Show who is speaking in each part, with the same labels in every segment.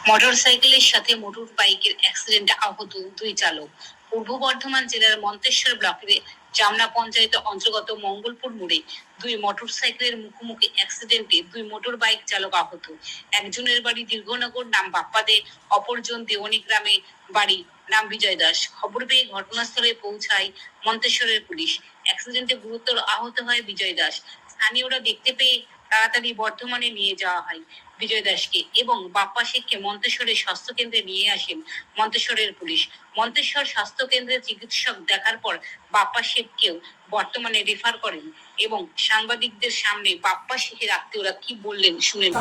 Speaker 1: মোটরসাইকেলের সাথে মোটর বাইকের অ্যাক্সিডেন্টে আহত দুই চালক। পূর্ব বর্ধমান জেলার মন্তেশ্বর ব্লকের জামনা পঞ্চায়েত অন্তর্গত মঙ্গলপুর মোড়ে দুই মোটরসাইকেলের মুখোমুখি অ্যাক্সিডেন্টে দুই মোটর বাইক চালক আহত। একজনের বাড়ি দীর্ঘনগর নাম বাপ্পা দে, অপরজন দেওয়ানি গ্রামে বাড়ি নাম বিজয় দাস। খবর পেয়ে ঘটনাস্থলে পৌঁছায় মন্তেশ্বরের পুলিশ। অ্যাক্সিডেন্টে গুরুতর আহত হয় বিজয় দাস। স্থানীয়রা দেখতে পেয়ে তাড়াতাড়ি বর্ধমানে নিয়ে যাওয়া হয় বিজয় দাসকে এবং বাপ্পা শেখকে মন্তেশ্বরের স্বাস্থ্য কেন্দ্রে নিয়ে আসেন মন্তেশ্বরের পুলিশ। মন্তেশ্বর স্বাস্থ্য কেন্দ্রের চিকিৎসক দেখার পর বাপ্পা শেখকেও বর্তমানে রেফার করেন এবং সাংবাদিকদের সামনে বাপ্পা শেখের আত্মীয়রা কি বললেন শুনেন।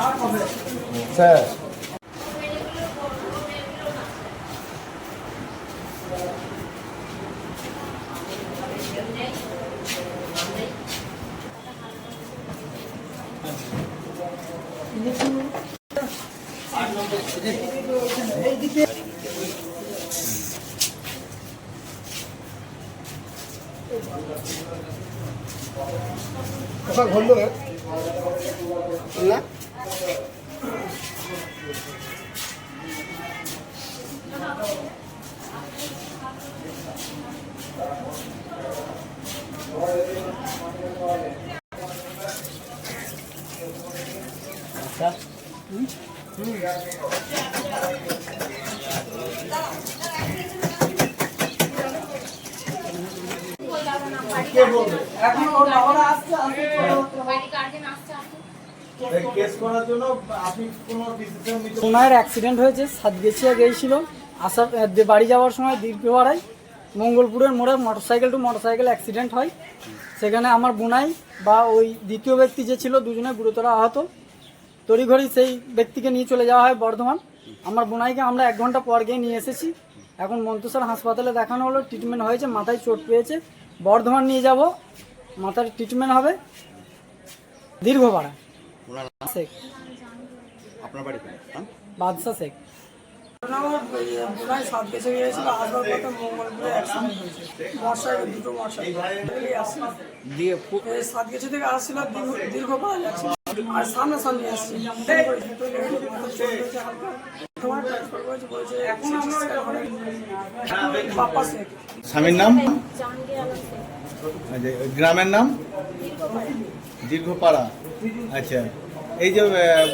Speaker 2: ওনার অ্যাক্সিডেন্ট হয়েছে, সাতগেছিয়া গিয়েছিল আসার বাড়ি যাওয়ার সময় দীর্ঘপাড়ায় মঙ্গলপুরের মোড়ে মোটরসাইকেল অ্যাক্সিডেন্ট হয়। সেখানে আমার বোনাই বা ওই দ্বিতীয় ব্যক্তি যে ছিল দুজনে গুরুতর আহত। তড়িঘড়ি সেই ব্যক্তিকে নিয়ে চলে যাওয়া হয় বর্ধমান। আমার বোনাইকে আমরা 1 ঘন্টা পর গিয়ে নিয়ে এসেছি। এখন মন্তেশ্বর হাসপাতালে দেখানো হলো, ট্রিটমেন্ট হয়েছে, মাথায় চোট পেয়েছে। বর্ধমান নিয়ে যাব, মাথার ট্রিটমেন্ট হবে দীর্ঘপাড়া। শেখ
Speaker 3: আপনার বাড়ি
Speaker 2: বাদশা শেখ। সাত গেছে গিয়েছিল, আসার পথে মঙ্গলপুরে অ্যাক্সিডেন্ট হয়েছে। দুটো মোটরসাইকেল সাত গেছে থেকে আসছিল দীর্ঘপাড়া যাচ্ছে আর সামনাসামনি আসছে। বাপ্পা শেখ।
Speaker 3: স্বামীর নাম? গ্রামের নাম দীর্ঘপাড়া। আচ্ছা, এই যে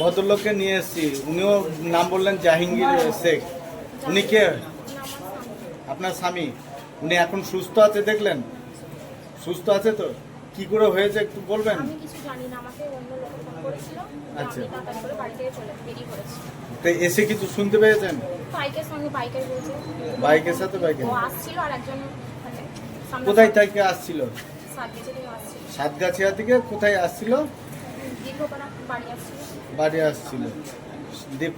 Speaker 3: ভদ্রলোককে নিয়ে এসেছি, উনিও নাম বললেন জাহাঙ্গীর শেখ। উনি কে? আপনার স্বামী। উনি এখন সুস্থ আছে? দেখলেন সুস্থ আছে তো? কি করে হয়েছে একটু বলবেন? আচ্ছা, তো এসে কিছু শুনতে পেয়েছেন? বাইকের সাথে কোথায় থেকে আসছিল? সাতগাছিয়া থেকে কোথায় আসছিল? বাড়ি আসছিল।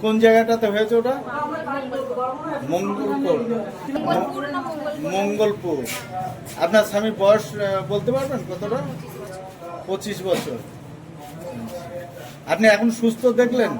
Speaker 3: কোন জায়গাটাতে হয়েছে ওটা? মঙ্গলপুর। আপনার স্বামীর বয়স বলতে পারবেন কতটা? 25 বছর। আপনি এখন সুস্থ দেখলেন?